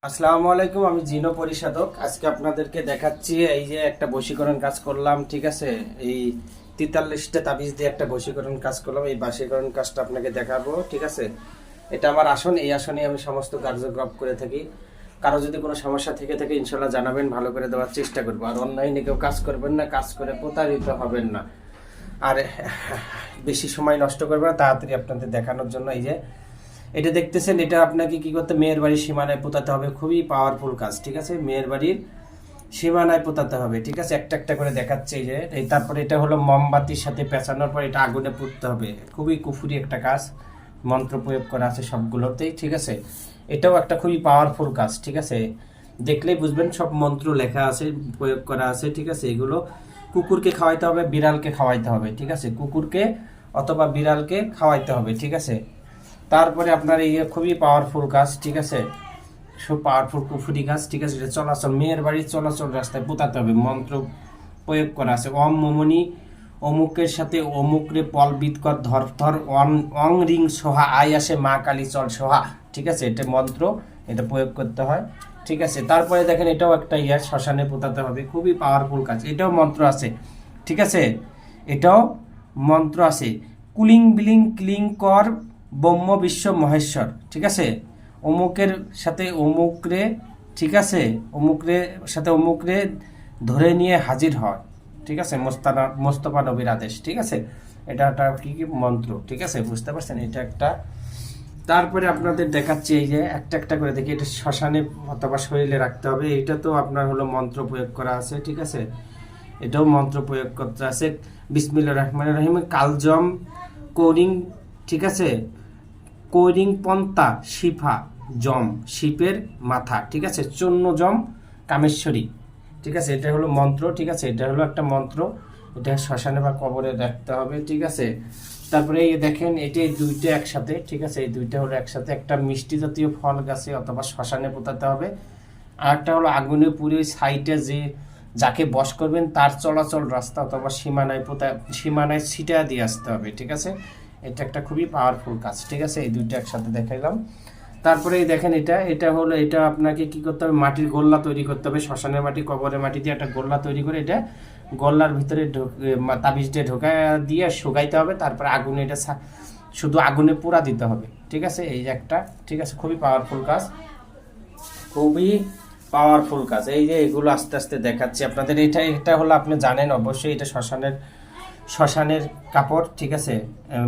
আসসালামু আলাইকুম, আমি জিনো পরিশোধক। আজকে আপনাদেরকে দেখাচ্ছি এই যে একটা বশীকরণ কাজ করলাম। ঠিক আছে, এই 43টা তাবিজ দিয়ে একটা বশীকরণ কাজ করলাম। এই বশীকরণ কাজটা আপনাকে দেখাবো। ঠিক আছে, এটা আমার আসন, এই আসনে আমি সমস্ত কার্যক্রম করে থাকি। কারো যদি কোনো সমস্যা থেকে থাকে ইনশাল্লাহ জানাবেন, ভালো করে দেওয়ার চেষ্টা করবো। আর অনলাইনে কেউ কাজ করবেন না, কাজ করে প্রতারিত হবেন না। আর বেশি সময় নষ্ট করবেন না, তাড়াতাড়ি আপনাদের দেখানোর জন্য এই যে এটা দেখতেছেন, এটা আপনাকে কি করতে, মেয়ের বাড়ির সীমানায় পোতাতে হবে। খুবই পাওয়ারফুল কাজ। ঠিক আছে, মেয়ের বাড়ির সীমানায় পোতাতে হবে। ঠিক আছে, একটা একটা করে দেখাচ্ছে এই যে এই। তারপরে এটা হলো মোমবাতির সাথে পেঁচানোর পর এটা আগুনে পুড়তে হবে। খুবই কুফুরি একটা কাজ, মন্ত্র প্রয়োগ করা আছে সবগুলোতেই। ঠিক আছে, এটাও একটা খুবই পাওয়ারফুল কাজ। ঠিক আছে, দেখলেই বুঝবেন সব মন্ত্র লেখা আছে, প্রয়োগ করা আছে। ঠিক আছে, এগুলো কুকুরকে খাওয়াইতে হবে, বিড়ালকে খাওয়াইতে হবে। ঠিক আছে, কুকুরকে অথবা বিড়ালকে খাওয়াইতে হবে। ঠিক আছে, তারপরে আপনার এই খুবই পাওয়ারফুল কাজ। ঠিক আছে, খুব পাওয়ারফুল কুফুরি কাজ। ঠিক আছে, এটা চলাচল, মেয়ের বাড়ির চলাচল রাস্তায় পোতাতে হবে। মন্ত্র প্রয়োগ করা আছে, অম মমনি অমুকের সাথে অমুক রে পলবিত কর ধর ধর অং রিং সোহা আয় আসে মা কালী চল সোহা। ঠিক আছে, এটা মন্ত্র, এটা প্রয়োগ করতে হয়। ঠিক আছে, তারপরে দেখেন এটাও একটা শ্মশানে পোতাতে হবে। খুবই পাওয়ারফুল কাজ, এটাও মন্ত্র আছে। ঠিক আছে, এটাও মন্ত্র আছে, কুলিং বিলিং ক্লিং কর ব্রহ্ম বিশ্ব মহেশ্বর। ঠিক আছে, অমুকের সাথে অমুকরে, ঠিক আছে, অমুকরে সাথে অমুকরে ধরে নিয়ে হাজির হয়। ঠিক আছে, মোস্তফা নবীর আদেশ। ঠিক আছে, এটা একটা কি কি মন্ত্র। ঠিক আছে, বুঝতে পারছেন, এটা একটা। তারপরে আপনাদের দেখাচ্ছি এই যে একটা একটা করে দেখি, এটা শ্মশানে অথবা শরীরে রাখতে হবে। এটা তো আপনার হলো মন্ত্র প্রয়োগ করা আছে। ঠিক আছে, এটাও মন্ত্র প্রয়োগ করতে আছে। বিসমিল্লাহির রহমানির রহিম কালজম কৌরিং। ঠিক আছে, কৈরিং পন্তা শিফা জম, শিপের মাথা। ঠিক আছে, চন্ন জম কামেশ্বরী। ঠিক আছে, এটা হলো মন্ত্র। ঠিক আছে, এটা হলো একটা মন্ত্র, এটা শ্মশানে বা কবরে রাখতে হবে। ঠিক আছে, তারপরে এই দেখেন এটা এই দুইটা একসাথে। ঠিক আছে, এই দুইটা হলো একসাথে, একটা মিষ্টি জাতীয় ফল গাছে অথবা শ্মশানে পোতাতে হবে। আর একটা হলো আগুনে পুড়ে সাইডে যে যাকে বশ করবেন তার চলাচল রাস্তা অথবা সীমানায় ছিটা দিয়ে আসতে হবে। ঠিক আছে, এটা একটা খুবই পাওয়ারফুল কাজ। ঠিক আছে, এই দুইটা একসাথে দেখাইলাম। তারপরে এই দেখেন এটা এটা হলো, এটা আপনাকে কি করতে হবে, মাটির গোল্লা তৈরি করতে হবে। শ্মশানের মাটি, কবরের মাটি দিয়ে একটা গোল্লা তৈরি করে এটা গোল্লার ভিতরে তাবিজ দিয়ে ঢোকায় দিয়ে শুকাইতে হবে। তারপরে আগুনে এটা শুধু আগুনে পোড়া দিতে হবে। ঠিক আছে, এই যে একটা। ঠিক আছে, খুবই পাওয়ারফুল কাজ, খুবই পাওয়ারফুল কাজ। এই যে এগুলো আস্তে আস্তে দেখাচ্ছি আপনাদের। এটা এটা হলো, আপনি জানেন অবশ্যই, এটা শ্মশানের কাপড়। ঠিক আছে,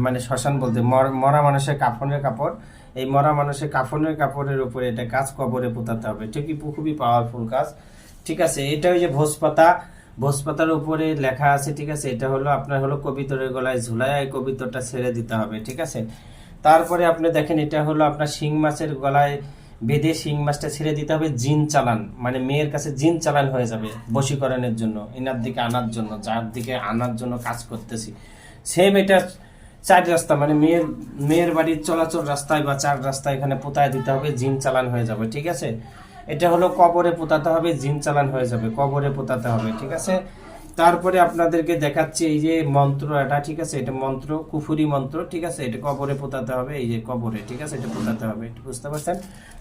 মানে শ্মশান বলতে মরা মানুষের কাফনের কাপড়। এই মরা মানুষের কাফনের কাপড়ের উপরে এটা কাজ, কবরে পোতাতে হবে। ঠিকই, খুবই পাওয়ারফুল কাজ। ঠিক আছে, এটা ওই যে ভোজপাতার উপরে লেখা আছে। ঠিক আছে, এটা হলো আপনার হলো কবিতরের গলায় ঝুলায় এই কবিতরটা ছেড়ে দিতে হবে। ঠিক আছে, তারপরে আপনি দেখেন এটা হলো আপনার শিং মাছের গলায় বেঁধে শিং মাছটা ছেড়ে দিতে হবে। জিন চালান, মানে মেয়ের কাছে জিন চালান হয়ে যাবে বশীকরণের জন্য, এনার দিকে আনার জন্য, যার দিকে আনার জন্য কাজ করতেছি। সেম এটা চার রাস্তা, মানে মেয়ের বাড়ির চলাচল রাস্তায় বা চার রাস্তায় এখানে পোতায় দিতে হবে, জিন চালান হয়ে যাবে। ঠিক আছে, এটা হলো কবরে পোতাতে হবে, জিন চালান হয়ে যাবে, কবরে পোতাতে হবে। ঠিক আছে, তারপরে আপনাদেরকে দেখাচ্ছি এই যে মন্ত্র এটা। ঠিক আছে, এটা মন্ত্র, কুফুরি মন্ত্র। ঠিক আছে, এটা কবরে পোতাতে হবে, এই যে কবরে। ঠিক আছে, এটা পোতাতে হবে, এটা বুঝতে পারছেন,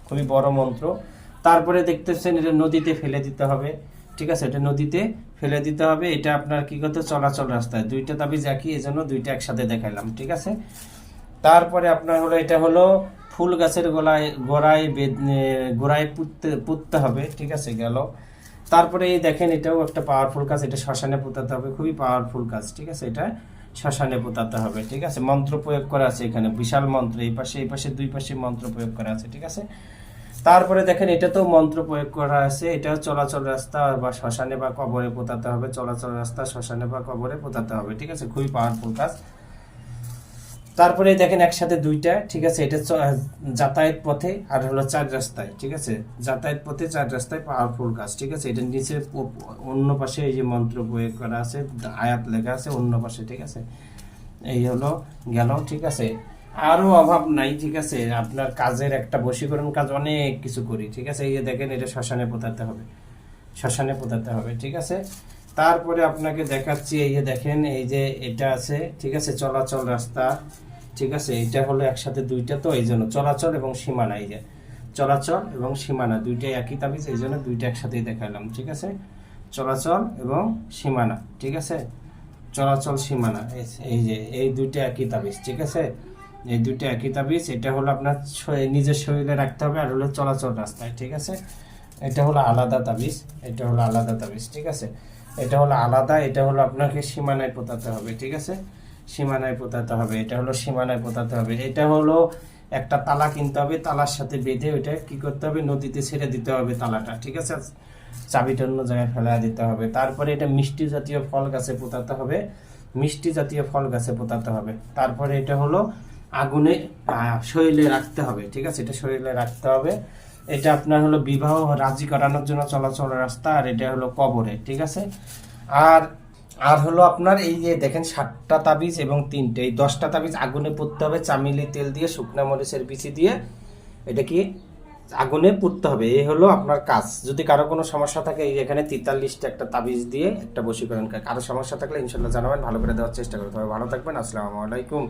খুবই বড় মন্ত্র। তারপরে দেখতেছেন এটা নদীতে ফেলে দিতে হবে। ঠিক আছে, এটা নদীতে ফেলে দিতে হবে। এটা আপনার কি করতে, চলাচল রাস্তায়। দুইটা তাবিজ একই, এই জন্য দুইটা একসাথে দেখাইলাম। ঠিক আছে, তারপরে আপনার হলো এটা হলো ফুল গাছের গোড়ায় পুঁততে হবে। ঠিক আছে, গেল। তারপরে এই দেখেন এটাও একটা পাওয়ারফুল কাজ, এটা শ্মশানে পোতাতে হবে। খুবই পাওয়ারফুল কাজ। ঠিক আছে, এটা শ্মশানে পোতাতে হবে। ঠিক আছে, মন্ত্র প্রয়োগ করা আছে এখানে, বিশাল মন্ত্র, এই পাশে দুই পাশে মন্ত্র প্রয়োগ করা আছে। ঠিক আছে, তারপরে দেখেন এটাতেও মন্ত্র প্রয়োগ করা আছে। এটা চলাচল রাস্তা বা শ্মশানে বা কবরে পোতাতে হবে, চলাচল রাস্তা শ্মশানে বা কবরে পোতাতে হবে। ঠিক আছে, খুবই পাওয়ারফুল কাজ। তারপরে দেখেন একসাথে দুইটা। ঠিক আছে, এটা যাতায়াত পথে আর হলো চার রাস্তায়। ঠিক আছে, যাতায়াত পথে চার রাস্তায় পাওয়ারফুল কাজ। ঠিক আছে, এটা নিচে অন্য পাশে এই যে মন্ত্র প্রয়োগ করা আছে, আয়াত লেখা আছে অন্য পাশে। ঠিক আছে, এই হলো গেল। ঠিক আছে, আরো অভাব নাই। ঠিক আছে, আপনার কাজের একটা বশীকরণ কাজ অনেক কিছু করি। ঠিক আছে, এই যে দেখেন এটা শ্মশানে পোতাতে হবে, শ্মশানে পোতাতে হবে। ঠিক আছে, তারপরে আপনাকে দেখাচ্ছি এই যে দেখেন এই যে এটা আছে। ঠিক আছে, চলাচল রাস্তা। ঠিক আছে, এটা হলো একসাথে দুইটা, তো এই জন্য চলাচল এবং সীমানা। এই যে চলাচল এবং সীমানা দুইটাই একই তাবিজ, এই জন্য দুইটা একসাথেই দেখালাম। ঠিক আছে, চলাচল এবং সীমানা। ঠিক আছে, চলাচল সীমানা, এই যে এই দুইটা একই তাবিজ। ঠিক আছে, এই দুইটা একই তাবিজ। এটা হলো আপনার নিজের শরীরে রাখতে হবে, আর হলো চলাচল রাস্তায়। ঠিক আছে, এটা হলো আলাদা তাবিজ, এটা হলো আলাদা তাবিজ। ঠিক আছে, এটা হলো আলাদা, এটা হলো আপনাকে সীমানায় পোতাতে হবে। ঠিক আছে, সীমানায় পোতাতে হবে, এটা হলো সীমানায় পোতাতে হবে। এটা হলো একটা তালা কিনতে হবে, তালার সাথে বেঁধে ওইটা কি করতে হবে, নদীতে ছেড়ে দিতে হবে তালাটা। ঠিক আছে, চাবিটা অন্য জায়গায় ফেলা দিতে হবে। তারপরে এটা মিষ্টি জাতীয় ফল গাছে পোতাতে হবে, মিষ্টি জাতীয় ফল গাছে পোতাতে হবে। তারপরে এটা হলো আগুনে শরীরে রাখতে হবে। ঠিক আছে, এটা শরীরে রাখতে হবে। এটা আপনার হলো বিবাহ রাজি করানোর জন্য চলাচল রাস্তা, আর এটা হলো কবরে। ঠিক আছে, আর আর হলো আপনার এই যে দেখেন 7টা তাবিজ এবং 3টে, এই 10টা তাবিজ আগুনে পুড়তে হবে, চামেলি তেল দিয়ে, শুকনা মরিচের বিচি দিয়ে, এটা কি আগুনে পুড়তে হবে। এই হলো আপনার কাজ। যদি কারো কোনো সমস্যা থাকে, এই এখানে 43টা একটা তাবিজ দিয়ে একটা বশীকরণ কাজ। কারো সমস্যা থাকলে ইনশাল্লাহ জানাবেন, ভালো করে দেওয়ার চেষ্টা করতে হবে। ভালো থাকবেন, আসসালামু আলাইকুম।